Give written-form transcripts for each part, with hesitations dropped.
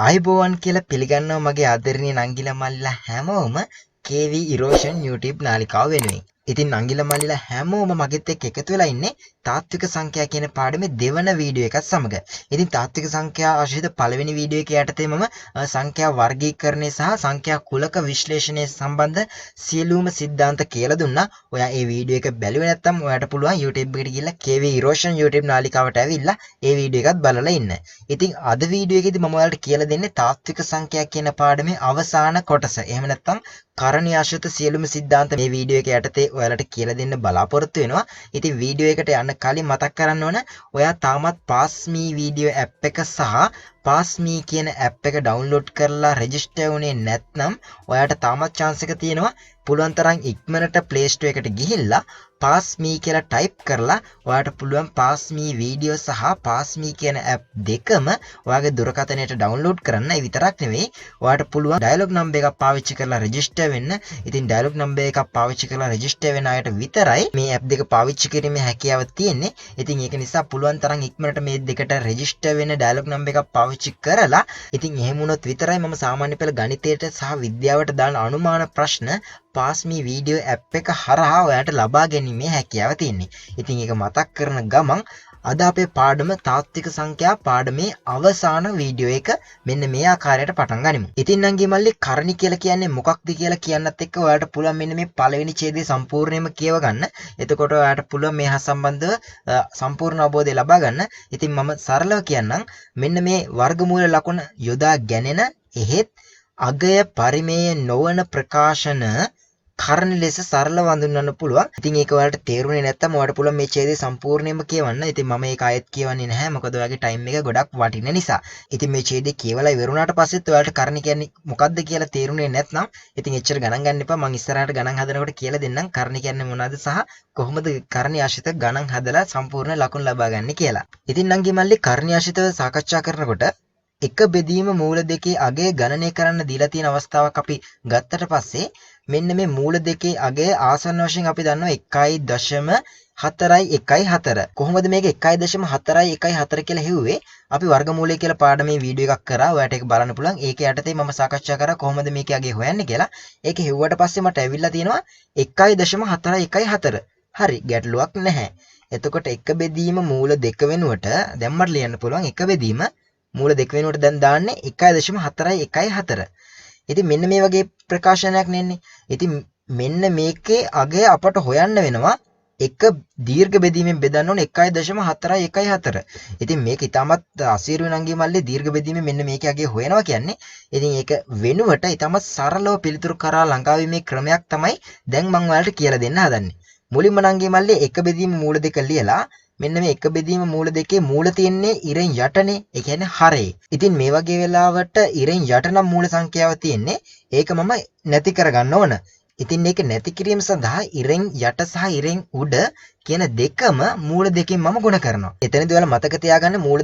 ආයිබෝවන් කියලා පිළිගන්නවා මගේ ආදරණීය නංගිලා මල්ලිලා හැමෝම KV Erosion YouTube නාලිකාව වෙනුවෙන්. ඉතින් නංගිලා මල්ලිලා හැමෝම මගෙත් එක්ක එකතු වෙලා ඉන්නේ තාත්වික සංඛ්‍යා කියන පාඩමේ දෙවන වීඩියෝ එකත් සමග. ඉතින් තාත්වික සංඛ්‍යා ආශ්‍රිත පළවෙනි වීඩියෝ එක යටතේ මම සංඛ්‍යා වර්ගීකරණය සහ සංඛ්‍යා කුලක විශ්ලේෂණය සම්බන්ධ සියලුම સિદ્ધාන්ත කියලා දුන්නා. ඔයා ඒ වීඩියෝ එක බැලුවේ නැත්නම් ඔයාට පුළුවන් YouTube එකට ගිහලා KV Erosion YouTube නාලිකාවට ඇවිල්ලා ඒ වීඩියෝ එකත් බලලා ඉන්න. ඉතින් අද වීඩියෝ එකේදී මම ඔයාලට කියලා දෙන්නේ තාත්වික සංඛ්‍යා කියන පාඩමේ අවසාන කොටස. එහෙම නැත්නම් කරණීය ආශ්‍රිත සියලුම સિદ્ધාන්ත මේ වීඩියෝ එක යටතේ ඔයාලට කියලා දෙන්න බලාපොරොත්තු වෙනවා. ඉතින් වීඩියෝ එකට යන්න කලින් මතක් කරන්න ඕන ඔයා තාමත් PassMe වීඩියෝ ඇප් එක සහ PassMe කියන ඇප් එක ඩවුන්ලෝඩ් කරලා රෙජිස්ටර් වුණේ නැත්නම් ඔයාට තාමත් chance එක තියෙනවා. පුළුවන් තරම් ඉක්මනට Play Store එකට ගිහිල්ලා PassMe කියලා ටයිප් කරලා ඔයාට පුළුවන් PassMe වීඩියෝ සහ PassMe කියන ඇප් දෙකම ඔයාගේ දුරකථනයට ඩවුන්ලෝඩ් කරන්න. ඒ විතරක් නෙවෙයි ඔයාට පුළුවන් ඩයලොග් නම්බර් එකක් පාවිච්චි කරලා රෙජිස්ටර් වෙන්න. ඉතින් ඩයලොග් නම්බර් එකක් පාවිච්චි කරලා රෙජිස්ටර් වෙන අයට විතරයි මේ ඇප් දෙක පාවිච්චි කිරීමේ හැකියාව තියෙන්නේ. ඉතින් ඒක නිසා පුළුවන් තරම් ඉක්මනට මේ දෙකට රෙජිස්ටර් වෙන ඩයලොග් නම්බර් එකක් පාවිච්චි කරලා ඉතින් එහෙම වුණොත් විතරයි මම සාමාන්‍ය පෙළ ගණිතයට සහ විද්‍යාවට දාන අනුමාන ප්‍රශ්න PassMe වීඩියෝ ඇප් එක හරහා ඔයාට ලබා ගැනීමේ හැකියාව තියෙන්නේ. ඉතින් ඒක මතක් කරන ගමන් අද අපේ පාඩම තාත්වික සංඛ්‍යා පාඩමේ අවසාන වීඩියෝ එක මෙන්න මේ ආකාරයට පටන් ගනිමු. ඉතින් නංගි මල්ලි කරණි කියලා කියන්නේ මොකක්ද කියලා කියන්නත් එක්ක ඔයාට පුළුවන් මෙන්න මේ පළවෙනි ඡේදය සම්පූර්ණයෙන්ම කියව ගන්න. එතකොට ඔයාට පුළුවන් මේ හා සම්බන්ධව සම්පූර්ණ අවබෝධය ලබා ගන්න. ඉතින් මම සරලව කියන්නම්. මෙන්න මේ වර්ගමූල ලකුණ යොදා ගැනෙන එහෙත් අගය පරිමේය නොවන ප්‍රකාශන කරණ ලෙස සරලව හඳුන්වන්න පුළුවන්. ඉතින් ඒක ඔයාලට තේරුනේ නැත්නම් ඔයාලට පුළුවන් මේ ඡේදය සම්පූර්ණයෙන්ම කියවන්න. ඉතින් මම ඒක ආයෙත් කියවන්නේ නැහැ. මොකද ඔයාගේ ටයිම් එක ගොඩක් වටින නිසා. ඉතින් මේ ඡේදය කියවලා ඉවරුණාට පස්සෙත් ඔයාලට කරණ කියන්නේ මොකක්ද කියලා තේරුනේ නැත්නම් ඉතින් එච්චර ගණන් ගන්න එපා. මම ඉස්සරහට ගණන් හදනකොට කියලා දෙන්නම් කරණ කියන්නේ මොනවද සහ කොහොමද කරණීය ආශ්‍රිත ගණන් හදලා සම්පූර්ණ ලකුණු ලබා ගන්න කියලා. ඉතින් නංගි මල්ලි කරණීය ආශ්‍රිතව සාකච්ඡා කරනකොට එක බෙදීම මූල දෙකේ අගය ගණනය කරන්න දීලා තියෙන අවස්ථාවක් අපි ගත්තට පස්සේ මෙන්න මේ මූල දෙකේ අගය ආසන්න වශයෙන් අපි දන්නවා 1.414. කොහොමද මේක 1.414 කියලා හෙව්වේ? අපි වර්ගමූලය කියලා පාඩමේ වීඩියෝ එකක් කරා. ඔයාලට ඒක බලන්න පුළුවන්. ඒක යටතේ මම සාකච්ඡා කරා කොහොමද මේකේ අගය හොයන්නේ කියලා. ඒක හෙව්වට පස්සේ මට ඇවිල්ලා තියෙනවා 1.414. හරි, ගැටලුවක් නැහැ. එතකොට එක බෙදීම මූල දෙක වෙනුවට දැන් මට ලියන්න පුළුවන් එක බෙදීම මූල දෙක වෙනුවට දැන් දාන්නේ 1.414. ඉතින් මෙන්න මේ වගේ ප්‍රකාශනයක් නෙන්නේ. ඉතින් මෙන්න මේකේ අගය අපට හොයන්න වෙනවා එක දීර්ඝ බෙදීමෙන් බෙදන්න ඕනේ 1.414. ඉතින් මේක ඉතාමත් අසීරුයි නංගි මල්ලි දීර්ඝ බෙදීමෙන් මෙන්න මේකේ අගය හොයනවා කියන්නේ. ඉතින් ඒක වෙනුවට ඉතාමත් සරලව පිළිතුරු කරා ළඟා වීමේ ක්‍රමයක් තමයි දැන් මම ඔයාලට කියලා දෙන්න හදන්නේ. මුලින්ම නංගි මල්ලි එක බෙදීම මූල දෙක ලියලා මෙන්න මේ එක බෙදීම මූල දෙකේ මූල තියෙන්නේ ඉරෙන් යටනේ. ඒ කියන්නේ හරේ. ඉතින් මේ වගේ වෙලාවට ඉරෙන් යට නම් මූල සංඛ්‍යාව තියෙන්නේ. ඒක මම නැති කරගන්න ඕන. ඉතින් මේක නැති කිරීම සඳහා ඉරෙන් යට සහ ඉරෙන් උඩ කියන දෙකම මූල දෙකෙන් මම ගුණ කරනවා. එතනදී ඔයාලා මතක තියාගන්න මූල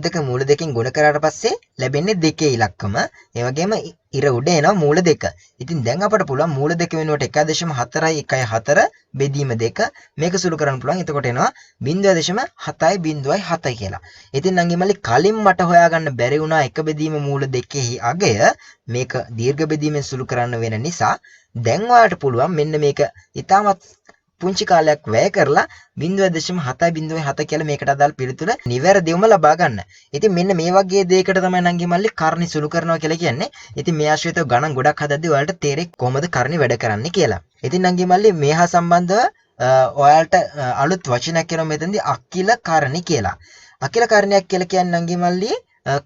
දෙකෙන් ගුණ කරාට පස්සේ ලැබෙන්නේ දෙකේ ඉලක්කම. ඒ වගේම ඉර උඩ එනවා මූල දෙක. ඉතින් දැන් අපට පුළුවන් මූල දෙක වෙනුවට 1.414 බෙදීම 2 මේක සුළු කරන්න පුළුවන්. එතකොට එනවා 0.707 කියලා. ඉතින් නංගි මල්ලි කලින් මට හොයාගන්න බැරි වුණා එක බෙදීම මූල දෙකෙහි අගය මේක දීර්ඝ බෙදීමෙන් සුළු කරන්න වෙන නිසා දැන් ඔයාලට පුළුවන් මෙන්න මේක ඉතාමත් පුංචි කාලයක් වැය කරලා 0.707 කියලා මේකට අදාළ පිළිතුර නිවැරදිවම ලබා ගන්න. ඉතින් මෙන්න මේ වගේ දෙයකට තමයි නංගි මල්ලි කරණි සුළු කරනවා කියලා කියන්නේ. ඉතින් මේ ආශ්‍රිතව ගණන් ගොඩක් හදද්දී ඔයාලට තේරෙයි කොහොමද කරණි වැඩ කරන්නේ කියලා. ඉතින් නංගි මල්ලි මේ හා සම්බන්ධව ඔයාලට අලුත් වචනයක් කියනවා මෙතනදී අකිල කරණි කියලා. අකිල කරණයක් කියලා කියන්නේ නංගි මල්ලි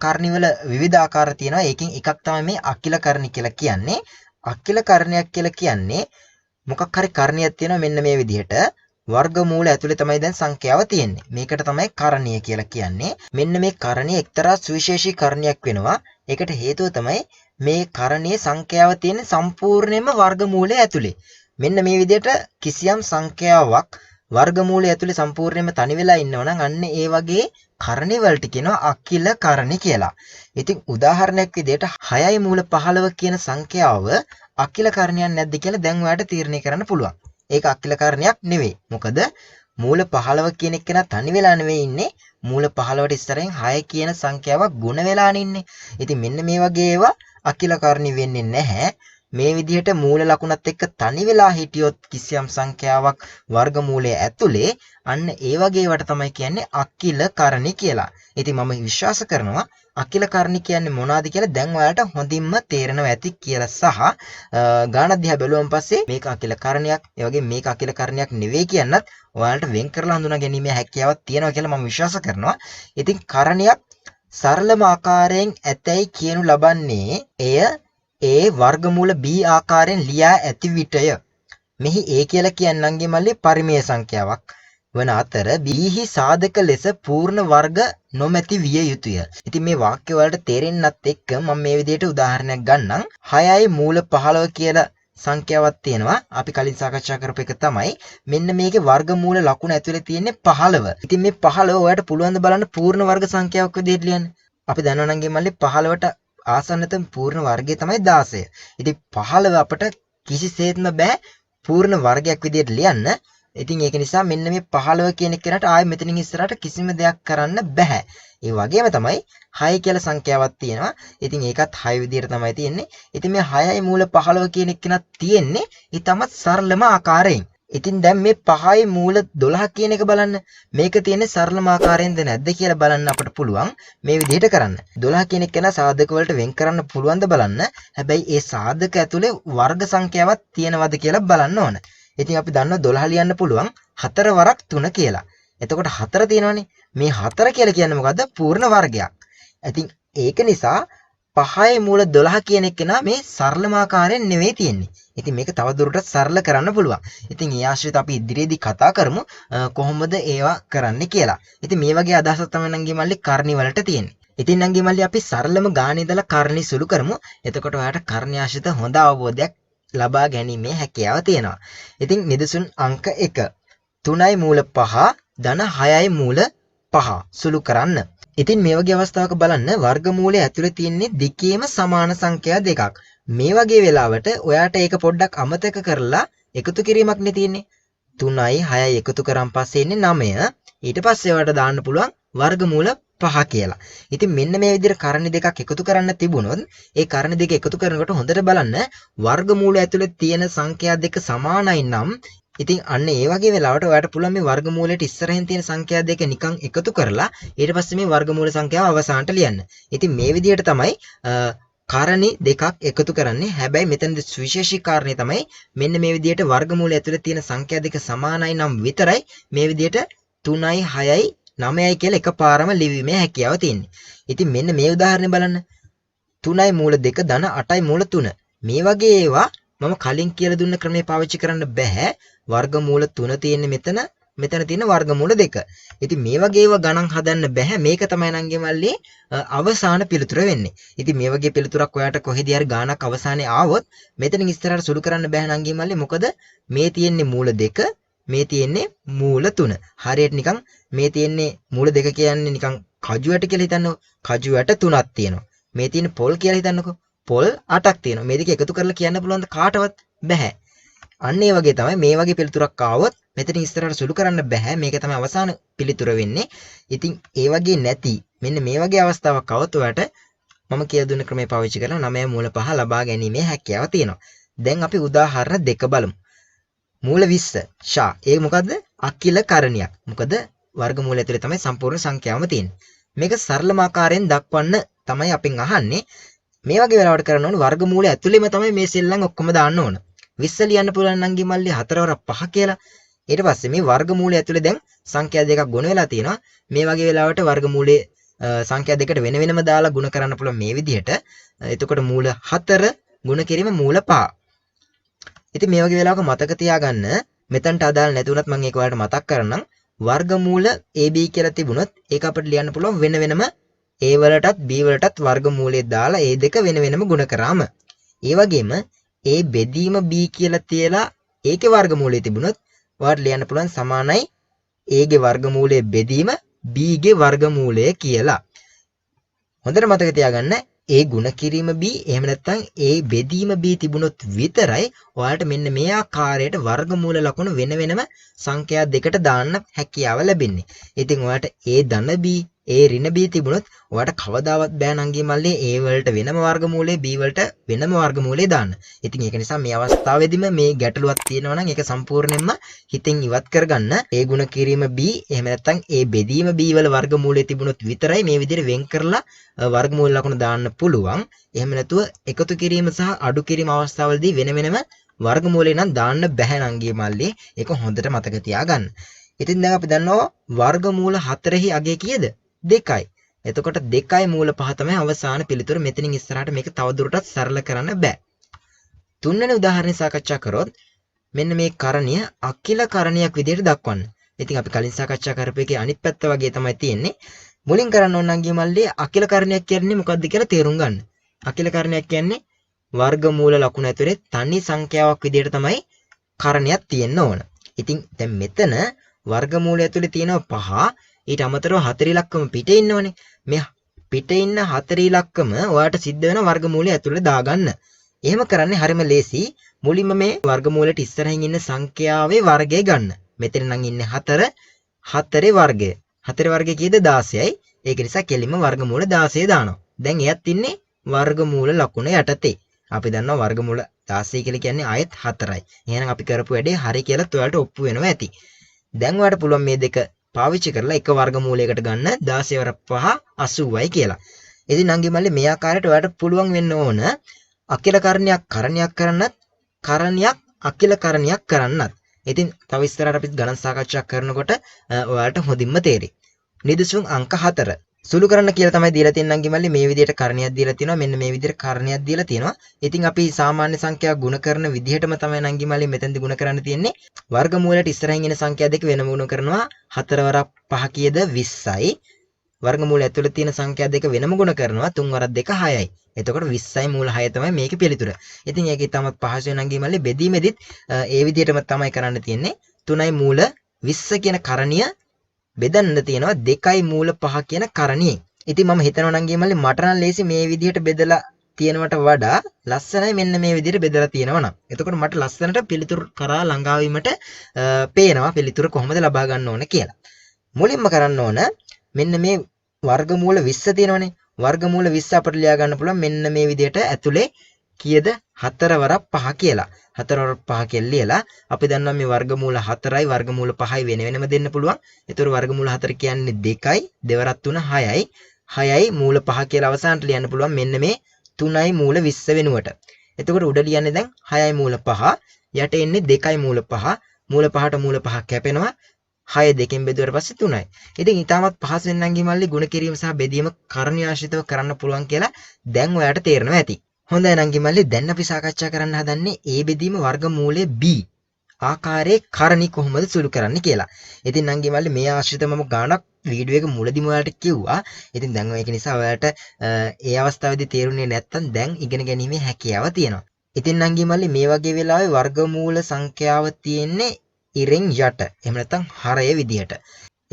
කරණිවල විවිධ ආකාර තියෙනවා. ඒකෙන් එකක් තමයි මේ අකිල කරණි කියලා කියන්නේ. අකිල කරණයක් කියලා කියන්නේ මොකක් හරි කරණියක් තියෙනවා මෙන්න මේ විදිහට වර්ගමූල ඇතුලේ තමයි දැන් සංඛ්‍යාව තියෙන්නේ. මේකට තමයි කරණීය කියලා කියන්නේ. මෙන්න මේ කරණීය එක්තරා සුවිශේෂී කරණයක් වෙනවා. ඒකට හේතුව තමයි මේ කරණීය සංඛ්‍යාව තියෙන සම්පූර්ණයෙන්ම වර්ගමූලය ඇතුලේ. මෙන්න මේ විදිහට කිසියම් සංඛ්‍යාවක් වර්ගමූලය ඇතුලේ සම්පූර්ණයෙන්ම තනි වෙලා ඉන්නවා නම් අන්න ඒ වගේ කරණි වලට කියනවා අකිල කරණි කියලා. ඉතින් උදාහරණයක් විදිහට 6යි මූල 15 කියන සංඛ්‍යාව අකිල කරණයක් නැද්ද කියලා දැන් ඔයාලට තීරණය කරන්න පුළුවන්. ඒක අකිල කරණයක් නෙවෙයි. මොකද මූල 15 කියන එක තනි වෙලා නෙවෙයි ඉන්නේ. මූල 15ට ඉස්සරහින් 6 කියන සංඛ්‍යාවක් ගුණ වෙලානේ ඉන්නේ. ඉතින් මෙන්න මේ වගේ ඒවා අකිලකරණි වෙන්නේ නැහැ. මේ විදිහට මූල ලකුණත් එක්ක තනි වෙලා හිටියොත් කිසියම් සංඛ්‍යාවක් වර්ගමූලයේ ඇතුලේ අන්න ඒ වගේ ඒවට තමයි කියන්නේ අකිලකරණි කියලා. ඉතින් මම විශ්වාස කරනවා අකිලකරණි කියන්නේ මොනවද කියලා දැන් ඔයාලට හොඳින්ම තේරෙනවා ඇති කියලා සහ ගාන දිහා බැලුවම පස්සේ මේක අකිලකරණයක් ඒ වගේ මේක අකිලකරණයක් නෙවෙයි කියන්නත් ඔයාලට වෙන් කරලා හඳුනා ගැනීමේ හැකියාවක් තියෙනවා කියලා මම විශ්වාස කරනවා. ඉතින් කරණයක් සරලම ආකාරයෙන් ඇතැයි කියනු ලබන්නේ එය ඒ වර්ගමූල b ආකාරයෙන් ලියා ඇති විටය. මෙහි a කියලා කියන්නන්ගේ මල්ලේ පරිමේය සංඛ්‍යාවක් වන අතර b හි සාධක ලෙස පූර්ණ වර්ග නොමැති විය යුතුය. ඉතින් මේ වාක්‍ය වලට තේරෙන්නත් එක්ක මම මේ විදිහට උදාහරණයක් ගන්නම්. 6යි මූල 15 කියලා සංඛ්‍යාවක් තියෙනවා. අපි කලින් සාකච්ඡා කරපු එක තමයි මෙන්න මේකේ වර්ගමූල ලකුණ ඇතුලේ තියෙන්නේ 15. ඉතින් මේ 15 ඔයාලට පුළුවන් ද බලන්න පූර්ණ වර්ග සංඛ්‍යාවක් විදිහට ලියන්න. අපි දන්නවා නම් මල්ලේ 15ට ආසන්නතම පූර්ණ වර්ගය තමයි 16. ඉතින් 15 අපට කිසිසේත්ම බෑ පූර්ණ වර්ගයක් විදිහට ලියන්න. ඉතින් ඒක නිසා මෙන්න මේ 15 කියන එකකට ආයෙ මෙතනින් ඉස්සරහට කිසිම දෙයක් කරන්න බෑ. ඒ වගේම තමයි 6 කියලා සංඛ්‍යාවක් තියෙනවා. ඉතින් ඒකත් 6 විදිහට තමයි තියෙන්නේ. ඉතින් මේ 6යි මූල 15 කියන එකනත් තියෙන්නේ ඊටමත් සරලම ආකාරයෙන්. ඉතින් දැන් මේ 5යි මූල 12 කියන එක බලන්න. මේක තියෙන්නේ සරලම ආකාරයෙන්ද නැද්ද කියලා බලන්න අපිට පුළුවන් මේ විදිහට කරන්න. 12 කියන එක න සාධක වලට වෙන් කරන්න පුළුවන්ද බලන්න. හැබැයි ඒ සාධක ඇතුලේ වර්ග සංඛ්‍යාවක් තියෙනවද කියලා බලන්න ඕන. ඉතින් අපි දන්නවා 12 ලියන්න පුළුවන් 4 වරක් 3 කියලා. එතකොට 4 තියෙනවනේ. මේ 4 කියලා කියන්නේ මොකද්ද? පූර්ණ වර්ගයක්. ඉතින් ඒක නිසා 5යි මූල 12 කියන එක නා මේ සරලම ආකාරයෙන් නෙවෙයි තියෙන්නේ. ඉතින් මේක තවදුරටත් සරල කරන්න පුළුවන්. ඉතින් ඒ ආශ්‍රිත අපි ඉදිරියේදී කතා කරමු කොහොමද ඒවා කරන්න කියලා. ඉතින් මේ වගේ අදහසක් තමයි නංගි මල්ලි කරණි වලට තියෙන්නේ. ඉතින් නංගි මල්ලි අපි සරලම ගානේ ඉඳලා කරණි සුළු කරමු. එතකොට ඔයාලට කරණි ආශ්‍රිත හොඳ අවබෝධයක් ලබා ගැනීමේ හැකියාව තියෙනවා. ඉතින් නිදසුන් අංක 1 3යි මූල 5 ධන 6යි මූල 5 සුළු කරන්න. ඉතින් මේ වගේ අවස්ථාවක බලන්න වර්ගමූලයේ ඇතුලේ තියෙන්නේ දෙකේම සමාන සංඛ්‍යා දෙකක්. මේ වගේ වෙලාවට ඔයාට ඒක පොඩ්ඩක් අමතක කරලා එකතු කිරීමක් නේ තියෙන්නේ. 3යි 6යි එකතු කරන් පස්සේ ඉන්නේ 9. ඊට පස්සේ ඔයාට දාන්න පුළුවන් වර්ගමූල 5 කියලා. ඉතින් මෙන්න මේ විදිහට කරණි දෙකක් එකතු කරන්න තිබුණොත් ඒ කරණි දෙක එකතු කරනකොට හොඳට බලන්න වර්ගමූල ඇතුලේ තියෙන සංඛ්‍යා දෙක සමානයි නම් ඉතින් අන්න ඒ වගේ වෙලාවට ඔයාට පුළුවන් මේ වර්ගමූලයට ඉස්සරහින් තියෙන සංඛ්‍යා දෙක නිකන් එකතු කරලා ඊට පස්සේ මේ වර්ගමූල සංඛ්‍යාව අවසානට ලියන්න. ඉතින් මේ විදිහට තමයි කරණි දෙකක් එකතු කරන්නේ. හැබැයි මෙතනදී සුවිශේෂී කාරණේ තමයි මෙන්න මේ විදිහට වර්ගමූලය ඇතුලේ තියෙන සංඛ්‍යා දෙක සමානයි නම් විතරයි මේ විදිහට 3යි 6යි 9යි කියලා එකපාරම ලිවීමේ හැකියාව තියෙන්නේ. ඉතින් මෙන්න මේ උදාහරණය බලන්න. 3යි මූල 2 ධන 8යි මූල 3. මේ වගේ ඒවා මම කලින් කියලා දුන්න ක්‍රමේ පාවිච්චි කරන්න බෑ. වර්ගමූල 3 තියෙන්නේ මෙතන තියෙන වර්ගමූල 2. ඉතින් මේ වගේ ඒවා ගණන් හදන්න බෑ. මේක තමයි නංගේ මල්ලි අවසාන පිළිතුර වෙන්නේ. ඉතින් මේ වගේ පිළිතුරක් ඔයාට කොහෙදී හරි ගානක් අවසානයේ ආවොත් මෙතනින් ඉස්සරහට සුළු කරන්න බෑ නංගේ මල්ලි. මොකද මේ තියෙන්නේ මූල 2 මේ තියෙන්නේ මූල 3. හරියට නිකන් මේ තියෙන්නේ මූල 2 කියන්නේ නිකන් කජු ඇට කියලා හිතන්නකො. කජු ඇට 3ක් තියෙනවා. මේ තියෙන පොල් කියලා හිතන්නකො. පොල් 8ක් තියෙනවා. මේ දෙක එකතු කරලා කියන්න පුළුවන්ද කාටවත්? බෑ. අන්න ඒ වගේ තමයි මේ වගේ පිළිතුරක් ආවොත් මෙතන ඉස්සරහට සුළු කරන්න බෑ. මේක තමයි අවසාන පිළිතුර වෙන්නේ. ඉතින් ඒ වගේ නැති මෙන්න මේ වගේ අවස්ථාවක් આવොත් ඔයාලට මම කියලා දුන්න ක්‍රමය පාවිච්චි කරලා 9 මූල 5 ලබා ගැනීමේ හැකියාව තියෙනවා. දැන් අපි උදාහරණ දෙක බලමු. මූල 20 ෂා. ඒක මොකද්ද? අකිල කරණියක්. මොකද වර්ගමූලය ඇතුලේ තමයි සම්පූර්ණ සංඛ්‍යාවම තියෙන්නේ. මේක සරලම ආකාරයෙන් දක්වන්න තමයි අපෙන් අහන්නේ. මේ වගේ වෙලාවට කරන්න ඕනේ වර්ගමූලය ඇතුලේම තමයි මේ සෙල්ලම් ඔක්කොම දාන්න ඕන. 20 ලියන්න පුළුවන් නංගි මල්ලි 4 වර 5 කියලා. ඊට පස්සේ මේ වර්ගමූලය ඇතුලේ දැන් සංඛ්‍යා දෙකක් ගුණ වෙලා තියෙනවා. මේ වගේ වෙලාවට වර්ගමූලයේ සංඛ්‍යා දෙකට වෙන වෙනම දාලා ගුණ කරන්න පුළුවන් මේ විදිහට. එතකොට මූල 4 ගුණ කිරීම මූල 5. ඉතින් මේ වගේ වෙලාවක මතක තියාගන්න මෙතනට අදාළ නැති වුණත් මම ඒක ඔයාලට මතක් කරන්නම්. වර්ගමූල AB කියලා තිබුණොත් ඒක අපිට ලියන්න පුළුවන් වෙන වෙනම A වලටත් B වලටත් වර්ගමූලය දාලා ඒ දෙක වෙන වෙනම ගුණ කරාම. ඒ වගේම A බෙදීම B කියලා තියලා ඒකේ වර්ගමූලය තිබුණොත් ඔයාලට ලියන්න පුළුවන් සමානයි A ගේ වර්ගමූලය බෙදීම B ගේ වර්ගමූලය කියලා. හොඳට මතක තියාගන්න ඒ ಗುಣ කිරීම b එහෙම නැත්නම් ඒ බෙදීම b තිබුණොත් විතරයි ඔයාලට මෙන්න මේ ආකාරයට වර්ගමූල ලකුණු වෙන වෙනම සංඛ්‍යා දෙකට දාන්න හැකියාව ලැබෙන්නේ. ඉතින් ඔයාලට ඒ ධන b ඒ ඍණ b තිබුණොත් ඔයාලට කවදාවත් බෑ නංගි මල්ලේ ඒ වලට වෙනම වර්ගමූලේ b වලට වෙනම වර්ගමූලේ දාන්න. ඉතින් ඒක නිසා මේ අවස්ථාවේදීම මේ ගැටලුවක් තියෙනවා නම් ඒක සම්පූර්ණයෙන්ම හිතින් ඉවත් කරගන්න. ඒ ಗುಣ කිරීම b එහෙම නැත්නම් ඒ බෙදීම b වල වර්ගමූලයේ තිබුණොත් විතරයි මේ විදිහට වෙන් කරලා වර්ගමූල ලකුණු දාන්න පුළුවන්. එහෙම නැතුව එකතු කිරීම සහ අඩු කිරීම අවස්ථාවලදී වෙන වෙනම වර්ගමූලේ නම් දාන්න බැහැ නංගි මල්ලේ. ඒක හොඳට මතක තියාගන්න. ඉතින් දැන් අපි දන්නවා වර්ගමූල 4හි අගය කීයද? 2යි. එතකොට 2යි මූල 5 තමයි අවසාන පිළිතුර. මෙතනින් ඉස්සරහට මේක තවදුරටත් සරල කරන්න බෑ. තුන්වෙනි උදාහරණය සාකච්ඡා කරොත් මෙන්න මේ කරණිය අකිල කරණියක් විදිහට දක්වන්න. ඉතින් අපි කලින් සාකච්ඡා කරපු එකේ අනිත් පැත්ත වගේ තමයි තියෙන්නේ. මුලින් කරන්න ඕන නම් මල්ලේ අකිල කරණයක් කියන්නේ මොකක්ද කියලා තේරුම් ගන්න. අකිල කරණයක් කියන්නේ වර්ගමූල ලකුණු ඇතුලේ තනි සංඛ්‍යාවක් විදිහට තමයි කරණයක් තියෙන්න ඕන. ඉතින් දැන් මෙතන වර්ගමූලය ඇතුලේ තියෙනවා 5. ඊට අමතරව 4 ඉලක්කම පිටේ ඉන්නවනේ. මේ පිටේ ඉන්න 4 ඉලක්කම ඔයාලට සිද්ධ වෙන වර්ගමූලය ඇතුලේ දාගන්න. එහෙම කරන්නේ හරිම ලේසි. මුලින්ම මේ වර්ගමූලයට ඉස්සරහින් ඉන්න සංඛ්‍යාවේ වර්ගය ගන්න. මෙතන නම් ඉන්නේ 4. 4 වර්ගය. 4 වර්ගය කීයද? 16යි. ඒක නිසා කෙලින්ම වර්ගමූල 16 දානවා. දැන් එයත් ඉන්නේ වර්ගමූල ලකුණ යටතේ. අපි දන්නවා වර්ගමූල 16 කියලා කියන්නේ ආයෙත් 4යි. එහෙනම් අපි කරපු වැඩේ හරි කියලා ඔයාලට ඔප්පු වෙනවා ඇති. දැන් ඔයාලට පුළුවන් මේ දෙක පාවිච්චි කරලා එක වර්ගමූලයකට ගන්න 16 වර 5 80යි කියලා. ඉතින් නංගි මල්ලේ මේ ආකාරයට ඔයාලට පුළුවන් වෙන්න ඕන අකිල කරණයක් කරන්නත් කරණයක් අකිල කරණයක් කරන්නත්. ඉතින් තව ඉස්සරහට අපි ගණන් සාකච්ඡා කරනකොට ඔයාලට හොඳින්ම තේරෙයි. නිදසුන් අංක 4 සුළු කරන්න කියලා තමයි දීලා තියෙන නංගි මල්ලේ. මේ විදිහට කරණයක් දීලා තියෙනවා. මෙන්න මේ විදිහට කරණයක් දීලා තියෙනවා. ඉතින් අපි සාමාන්‍ය සංඛ්‍යා ගුණ කරන විදිහටම තමයි නංගි මල්ලේ මෙතෙන්දි ගුණ කරන්න තියෙන්නේ. වර්ගමූලයට ඉස්සරහින් එන සංඛ්‍යා දෙක වෙනම ගුණ කරනවා. 4 වරක් 5 කීයද? 20යි. වර්ගමූලය ඇතුළේ තියෙන සංඛ්‍යා දෙක වෙනම ගුණ කරනවා. 3 වරක් 2 6යි. එතකොට 20යි මූල 6 තමයි මේකේ පිළිතුර. ඉතින් ඒකේ තමයි පහසු නංගි මල්ලේ බෙදීමෙදිත් ඒ විදිහටම තමයි කරන්න තියෙන්නේ. 3යි මූල 20 කියන කරණිය බෙදන්න තියෙනවා 2යි මූල 5 කියන කරණියෙන්. ඉතින් මම හිතනවා නංගි මල්ලේ මට නම් ලේසි මේ විදිහට බෙදලා තියෙනවට වඩා ලස්සනයි මෙන්න මේ විදිහට බෙදලා තියෙනවා නම්. එතකොට මට ලස්සනට පිළිතුරු කරා ළඟා වීමට පේනවා පිළිතුර කොහොමද ලබා ගන්න ඕන කියලා. මුලින්ම කරන්න ඕන මෙන්න මේ වර්ගමූල 20 තියෙනවනේ. වර්ගමූල 20 අපිට ලියා ගන්න පුළුවන් මෙන්න මේ විදිහට ඇතුලේ කීයද? 4 වරක් 5 කියලා. 4 වරක් 5 කියලා ලියලා අපි දන්නවා මේ වර්ගමූල 4යි වර්ගමූල 5යි වෙන වෙනම දෙන්න පුළුවන්. ඒතර වර්ගමූල 4 කියන්නේ 2යි, දෙවරක් 3 6යි. 6යි මූල 5 කියලා අවසානට ලියන්න පුළුවන් මෙන්න මේ 3යි මූල 20 වෙනුවට. එතකොට උඩ ලියන්නේ දැන් 6යි මූල 5, යට එන්නේ 2යි මූල 5. මූල 5ට මූල 5 කැපෙනවා. 6 දෙකෙන් බෙදුවට පස්සේ 3යි. ඉතින් ඊටමත් පහසුවෙන් නංගි මල්ලි ගුණ කිරීම සහ බෙදීම කරණ්‍යාශ්‍රිතව කරන්න පුළුවන් කියලා දැන් ඔයාලට තේරෙනවා ඇති. හොඳයි නංගි මල්ලි දැන් අපි සාකච්ඡා කරන්න හදන්නේ ඒ බෙදීම වර්ගමූලයේ b ආකාරයේ කරණි කොහොමද සුළු කරන්නේ කියලා. ඉතින් නංගි මල්ලි මේ ආශ්‍රිතව මම ගානක් වීඩියෝ එක මුලදිම ඔයාලට කිව්වා. ඉතින් දැන් ඒක නිසා ඔයාලට ඒ අවස්ථාවේදී තේරුනේ නැත්තම් දැන් ඉගෙන ගැනීමේ හැකියාව තියෙනවා. ඉතින් නංගි මල්ලි මේ වගේ වෙලාවේ වර්ගමූල සංඛ්‍යාව තියෙන්නේ ඉරෙන් යට. එහෙම නැත්නම් හරය විදියට.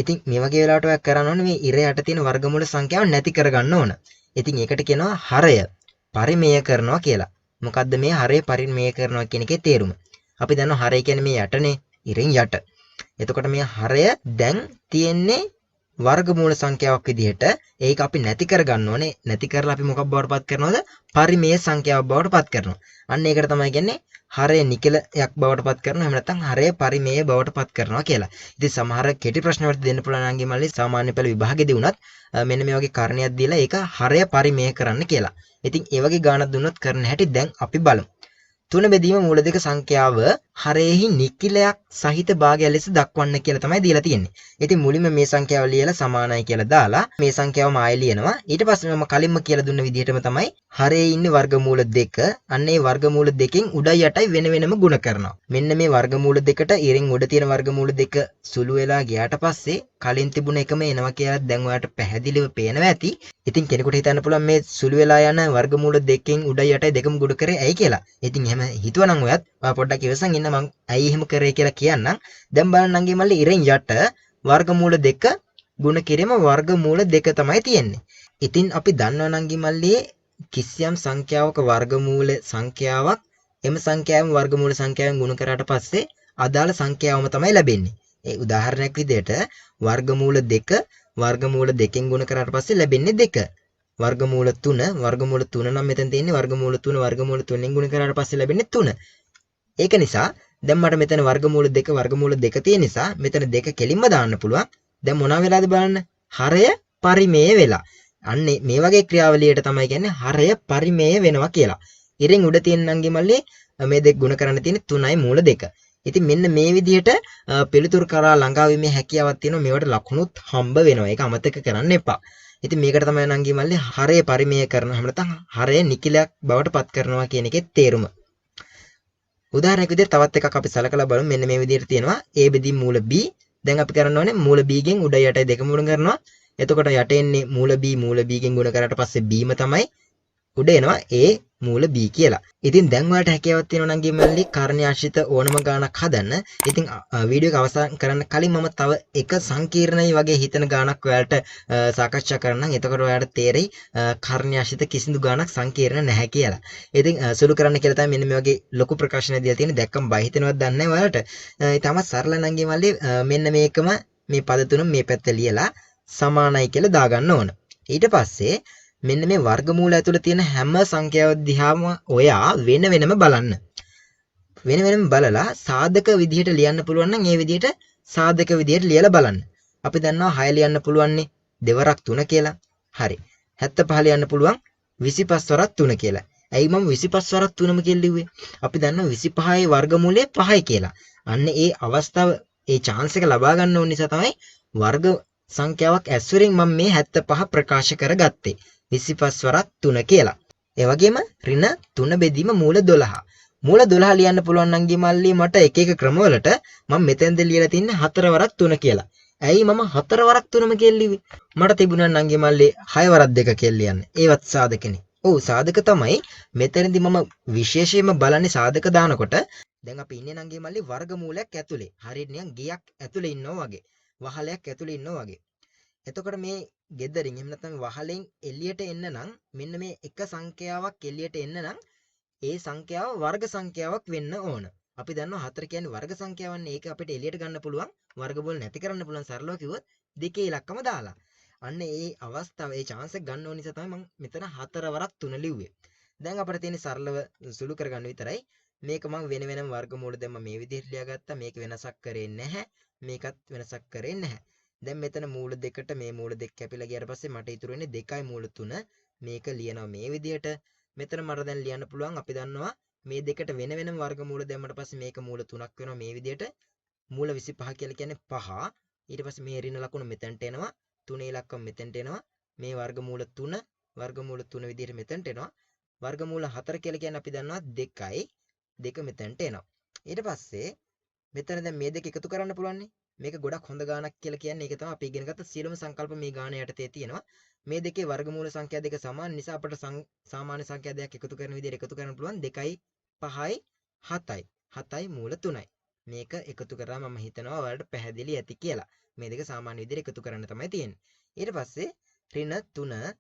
ඉතින් මේ වගේ වෙලාවට ඔයා කරන්න ඕනේ මේ ඉර යට තියෙන වර්ගමූල සංඛ්‍යාව නැති කරගන්න ඕන. ඉතින් ඒකට කියනවා හරය පරිමේය කරනවා කියලා. මොකද්ද මේ හරය පරිමේය කරනවා කියන එකේ තේරුම? අපි දන්නවා හරය කියන්නේ මේ යටනේ ඉරෙන් යට. එතකොට මේ හරය දැන් තියෙන්නේ වර්ගමූල සංඛ්‍යාවක් විදිහට. ඒක අපි නැති කරගන්න ඕනේ. නැති කරලා අපි මොකක් බවට පත් කරනවද? පරිමේය සංඛ්‍යාවක් බවට පත් කරනවා. අන්න ඒකට තමයි කියන්නේ හරය නිකලයක් බවට පත් කරනවා. එහෙම නැත්නම් හරය පරිමේය බවට පත් කරනවා කියලා. ඉතින් සමහර කෙටි ප්‍රශ්න වලට දෙන්න පුළුවන් නංගි මල්ලි සාමාන්‍ය පෙළ විභාගෙදී වුණත් මෙන්න මේ වගේ කාරණයක් දීලා ඒක හරය පරිමේය කරන්න කියලා. ඉතින් ඒ වගේ ගානක් දුන්නොත් කරන්න හැටි දැන් අපි බලමු. තුන බෙදීම මූල දෙක සංඛ්‍යාව හරයෙහි නිකිලයක් සහිත භාගය ලෙස දක්වන්න කියලා තමයි දීලා තියෙන්නේ. ඉතින් මුලින්ම මේ සංඛ්‍යාව ලියලා සමානයි කියලා දාලා මේ සංඛ්‍යාවම ආයෙ ලියනවා. ඊට පස්සේ මම කලින්ම කියලා දුන්න විදිහටම තමයි හරයේ ඉන්නේ වර්ගමූල 2. අන්න ඒ වර්ගමූල දෙකෙන් උඩයි යටයි වෙන වෙනම ගුණ කරනවා. මෙන්න මේ වර්ගමූල දෙකට ඉරින් උඩ තියෙන වර්ගමූල දෙක සුළු වෙලා ගියාට පස්සේ කලින් තිබුණ එකම එනවා කියලා දැන් ඔයාලට පැහැදිලිව පේනවා ඇති. ඉතින් කෙනෙකුට හිතන්න පුළුවන් මේ සුළු වෙලා යන වර්ගමූල දෙකෙන් උඩයි යටයි දෙකම ගුණ කරේ ඇයි කියලා. ඉතින් එහෙම හිතුවනම් ඔයත් පොඩ්ඩක් ඉවසන් ඉන්න මං ඇයි එහෙම කරේ කියලා කියන්නම්. දැන් බලන්න නංගි මල්ලි ඉරෙන් යට වර්ගමූල 2 ගුණ කිරීම වර්ගමූල 2 තමයි තියෙන්නේ. ඉතින් අපි දන්නවා නංගි මල්ලි කිසියම් සංඛ්‍යාවක වර්ගමූල සංඛ්‍යාවක් එම සංඛ්‍යාවෙන් වර්ගමූල සංඛ්‍යාවෙන් ගුණ කරාට පස්සේ අදාළ සංඛ්‍යාවම තමයි ලැබෙන්නේ. ඒ උදාහරණයක් විදිහට වර්ගමූල 2 වර්ගමූල 2කින් ගුණ කරාට පස්සේ ලැබෙන්නේ 2. වර්ගමූල 3 නම් මෙතන තියෙන්නේ වර්ගමූල 3 වර්ගමූල 3ෙන් ගුණ කරාට පස්සේ ලැබෙන්නේ 3. ඒක නිසා දැන් මට මෙතන වර්ගමූල 2 තියෙන නිසා මෙතන 2 කෙලින්ම දාන්න පුළුවන්. දැන් මොනවා වෙලාද බලන්න? හරය පරිමේය වෙලා. අන්න මේ වගේ ක්‍රියාවලියට තමයි කියන්නේ හරය පරිමේය වෙනවා කියලා. ඉතින් උඩ තියෙන අංගෙ මල්ලේ මේ දෙක ගුණ කරන්න තියෙන 3යි මූල 2. ඉතින් මෙන්න මේ විදිහට පිළිතුරු කරා ළඟා වීමේ හැකියාවක් තියෙනවා. මේවට ලකුණුත් හම්බ වෙනවා. ඒක අමතක කරන්න එපා. ඉතින් මේකට තමයි අංගෙ මල්ලේ හරය පරිමේය කරනවා. එහෙම නැත්නම් හරය නිකිලයක් බවට පත් කරනවා කියන එකේ තේරුම. උදාහරණයක් විදිහට තවත් එකක් අපි සලකලා බලමු. මෙන්න මේ විදිහට තියෙනවා a බෙදීම් මූල b. දැන් අපි කරන්න ඕනේ මූල b ගෙන් උඩ යටයි දෙකම ගුණ කරනවා. එතකොට යට එන්නේ මූල b ගෙන් ගුණ කරාට පස්සේ b ම තමයි උඩ එනවා a මූල b කියලා. ඉතින් දැන් ඔයාලට හැකියාවක් තියෙනවා නම් ගිමල්ලි කාරණ්‍යාශ්‍රිත ඕනම ගානක් හදන්න. ඉතින් වීඩියෝ එක අවසන් කරන්න කලින් මම තව එක සංකීර්ණයි වගේ හිතන ගානක් ඔයාලට සාකච්ඡා කරන්නම්. එතකොට ඔයාලට තේරෙයි කාරණ්‍යාශ්‍රිත කිසිදු ගානක් සංකීර්ණ නැහැ කියලා. ඉතින් සුළු කරන්න කියලා තමයි මෙන්න මේ වගේ ලොකු ප්‍රකාශන දීලා තියෙන්නේ. දැක්කම බය හිතෙනවද දන්නේ නැහැ ඔයාලට. ඊටම සරල නම් ගිමල්ලි මෙන්න මේකම මේ පද තුන මේ පැත්ත ලියලා සමානයි කියලා දාගන්න ඕන. ඊට පස්සේ මෙන්න මේ වර්ගමූල ඇතුළේ තියෙන හැම සංඛ්‍යාවක් දිහාම ඔයා වෙන වෙනම බලන්න. වෙන වෙනම බලලා සාධක විදිහට ලියන්න පුළුවන් නම් ඒ විදිහට සාධක විදිහට ලියලා බලන්න. අපි දන්නවා 6 ලියන්න පුළුවන්නේ දෙවරක් 3 කියලා. හරි. 75 ලියන්න පුළුවන් 25 වරක් 3 කියලා. ඇයි මම 25 වරක් 3ම කියලා ලිව්වේ? අපි දන්නවා 25ේ වර්ගමූලය 5යි කියලා. අන්න ඒ අවස්ථාව ඒ chance එක ලබා ගන්න ඕන නිසා තමයි වර්ග සංඛ්‍යාවක් ඇස්වරින් මම මේ 75 ප්‍රකාශ කරගත්තේ. 25 වරක් 3 කියලා. ඒ වගේම ඍණ 3 බෙදීම මූල 12. මූල 12 ලියන්න පුළුවන් නම් ගිමල්ලි මට එක එක ක්‍රමවලට මම මෙතෙන්ද ලියලා තින්නේ 4 වරක් 3 කියලා. ඇයි මම 4 වරක් 3ම කියලා ලිව්වේ? මට තිබුණා නම් ගිමල්ලි 6 වරක් 2 කියලා ලියන්න. ඒවත් සාධකනේ. ඔව් සාධක තමයි මෙතනදී මම විශේෂයෙන්ම බලන්නේ සාධක දානකොට දැන් අපි ඉන්නේ නම් ගිමල්ලි වර්ගමූලයක් ඇතුලේ. හරියට නිකන් ගෙයක් ඇතුලේ ඉන්නවා වගේ. වහලයක් ඇතුලේ ඉන්නවා වගේ. එතකොට මේ ගෙදරින් එහෙම නැත්නම් වහලෙන් එළියට එන්න නම් මෙන්න මේ එක සංඛ්‍යාවක් එළියට එන්න නම් ඒ සංඛ්‍යාව වර්ග සංඛ්‍යාවක් වෙන්න ඕන. අපි දන්නවා 4 කියන්නේ වර්ග සංඛ්‍යාවන්නේ. ඒක අපිට එළියට ගන්න පුළුවන්. වර්ගමූල නැති කරන්න පුළුවන් සරලව කිව්වොත් දෙකේ ඉලක්කම දාලා. අන්න ඒ අවස්ථාව ඒ chance එක ගන්න ඕන නිසා තමයි මම මෙතන 4 වරක් 3 ලිව්වේ. දැන් අපිට තියෙන්නේ සරලව සුළු කරගන්න විතරයි. මේක මම වෙන වෙනම වර්ගමූල දැම්ම මේ විදිහට ලියාගත්තා. මේක වෙනසක් කරේ නැහැ. මේකත් වෙනසක් කරේ නැහැ. දැන් මෙතන මූල දෙකට මේ මූල දෙක කැපිලා ගියාට පස්සේ මට ඉතුරු වෙන්නේ 2යි මූල 3. මේක ලියනවා මේ විදිහට. මෙතන මට දැන් ලියන්න පුළුවන් අපි දන්නවා මේ දෙකට වෙන වෙනම වර්ගමූල දැම්මට පස්සේ මේක මූල 3ක් වෙනවා මේ විදිහට. මූල 25 කියලා කියන්නේ 5. ඊට පස්සේ මේ ඍණ ලකුණු මෙතනට එනවා. 3 ඉලක්කම මෙතනට එනවා. මේ වර්ගමූල 3 විදිහට මෙතනට එනවා. වර්ගමූල 4 කියලා කියන්නේ අපි දන්නවා 2යි. 2 මෙතනට එනවා. ඊට පස්සේ මෙතන දැන් මේ දෙක එකතු කරන්න පුළුවන්නේ. මේක ගොඩක් හොඳ ගානක් කියලා කියන්නේ ඒක තමයි අපි ඉගෙන ගත්ත සියලුම සංකල්ප මේ ගාන යටතේ තියෙනවා. මේ දෙකේ වර්ගමූල සංඛ්‍යා දෙක සමාන නිසා අපට සාමාන්‍ය සංඛ්‍යා දෙකක් එකතු කරන විදිහට එකතු කරන්න පුළුවන් 2යි 5යි 7යි 7යි මූල 3යි. මේක එකතු කරා මම හිතනවා ඔයාලට පැහැදිලි ඇති කියලා. මේ දෙක සාමාන්‍ය විදිහට එකතු කරන්න තමයි තියෙන්නේ. ඊට පස්සේ ඍණ 3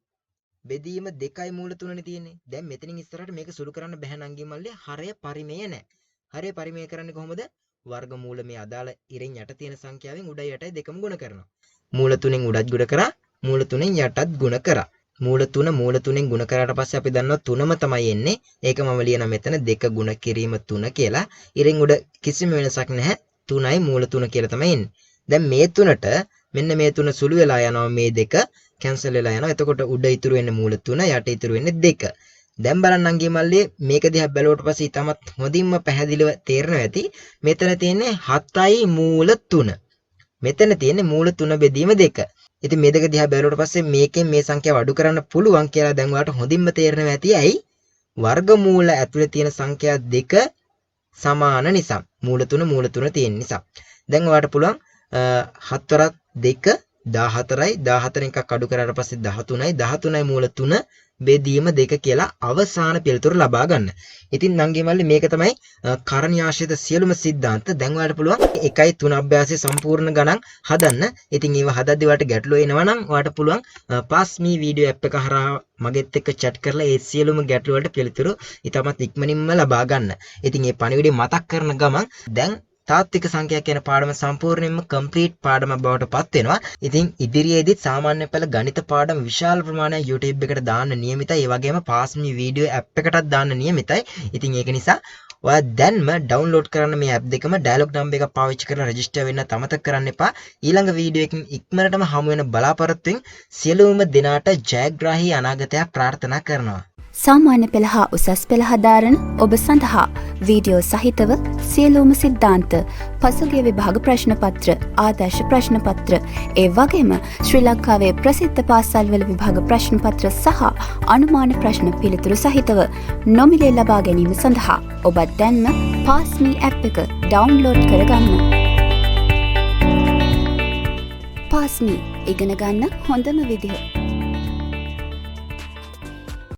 බෙදීම 2යි මූල 3නේ තියෙන්නේ. දැන් මෙතනින් ඉස්සරහට මේක සුළු කරන්න බැහැ නම් ගිමල්ලේ හරය පරිමේය නැහැ. හරය පරිමේය කරන්නේ කොහොමද? වර්ගමූල මේ අදාළ ඉරෙන් යට තියෙන සංඛ්‍යාවෙන් උඩ යටයි දෙකම ගුණ කරනවා. මූල 3ෙන් උඩත් ගුණ කරා, මූල 3ෙන් යටත් ගුණ කරා. මූල 3ෙන් ගුණ කරාට පස්සේ අපි දන්නවා 3ම තමයි එන්නේ. ඒක මම ලියනවා මෙතන 2 ගුණ කිරීම 3 කියලා. ඉරෙන් උඩ කිසිම වෙනසක් නැහැ. 3යි මූල 3 කියලා තමයි එන්නේ. දැන් මේ 3ට මෙන්න මේ 3 සුළු වෙලා යනවා මේ දෙක කැන්සල් වෙලා යනවා. එතකොට උඩ ඉතුරු වෙන්නේ මූල 3, යට ඉතුරු වෙන්නේ 2. දැන් බලන්න අංගේ මල්ලේ මේක දිහා බැලුවට පස්සේ ඊටමත් හොඳින්ම පැහැදිලිව තේරෙනවා ඇති. මෙතන තියෙන්නේ 7යි මූල 3. මෙතන තියෙන්නේ මූල 3 බෙදීම 2. ඉතින් මේ දෙක දිහා බැලුවට පස්සේ මේකෙන් මේ සංඛ්‍යාව අඩු කරන්න පුළුවන් කියලා දැන් ඔයාලට හොඳින්ම තේරෙනවා ඇති. ඇයි? වර්ගමූල ඇතුලේ තියෙන සංඛ්‍යා දෙක සමාන නිසා. මූල 3 තියෙන නිසා. දැන් ඔයාලට පුළුවන් 7 වරක් 2 14යි 14න් එකක් අඩු කරාට පස්සේ 13යි 13යි මූල 3 බෙදීම 2 කියලා අවසාන පිළිතුර ලබා ගන්න. ඉතින් නංගි මල්ලි මේක තමයි කරණීයාශ්‍රිත සියලුම සිද්ධාන්ත. දැන් ඔයාලට පුළුවන් 1 3 අභ්‍යාසයේ සම්පූර්ණ ගණන් හදන්න. ඉතින් ඒව හදද්දී ඔයාලට ගැටලු එනවා නම් ඔයාලට පුළුවන් පාස් මී වීඩියෝ ඇප් එක හරහා මගෙත් එක්ක chat කරලා ඒ සියලුම ගැටලු වලට පිළිතුරු ඉතාමත් ඉක්මනින්ම ලබා ගන්න. ඉතින් මේ පණිවිඩය මතක් කරන ගමන් දැන් තාත්වික සංඛ්‍යා කියන පාඩම සම්පූර්ණයෙන්ම කම්ප්ලීට් පාඩමක් බවට පත් වෙනවා. ඉතින් ඉදිරියේදීත් සාමාන්‍ය පෙළ ගණිත පාඩම විශාල ප්‍රමාණයක් YouTube එකට දාන්න නියමිතයි. ඒ වගේම පාස් මී වීඩියෝ ඇප් එකටත් දාන්න නියමිතයි. ඉතින් ඒක නිසා ඔයා දැන්ම ඩවුන්ලෝඩ් කරන්න මේ ඇප් දෙකම ඩයලොග් නම්බර් එක පාවිච්චි කරලා රෙජිස්ටර් වෙන්න අමතක කරන්න එපා. ඊළඟ වීඩියෝ එකකින් ඉක්මනටම හමු වෙන බලාපොරොත්තුෙන් සියලුම දෙනාට ජයග්‍රාහී අනාගතයක් ප්‍රාර්ථනා කරනවා. සාමාන්‍ය පෙළ හා උසස් පෙළ හදාරන ඔබ සඳහා වීඩියෝ සහිතව සියලුම සිද්ධාන්ත, පසුගිය විභාග ප්‍රශ්න පත්‍ර, ආදර්ශ ප්‍රශ්න පත්‍ර, ඒ වගේම ශ්‍රී ලංකාවේ ප්‍රසිද්ධ පාසල්වල විභාග ප්‍රශ්න පත්‍ර සහ අනුමාන ප්‍රශ්න පිළිතුරු සහිතව නොමිලේ ලබා ගැනීම සඳහා ඔබ දැන්ම පාස්මී ඇප් එක ඩවුන්ලෝඩ් කරගන්න. පාස්මී ඉගෙන ගන්න හොඳම විදිහ.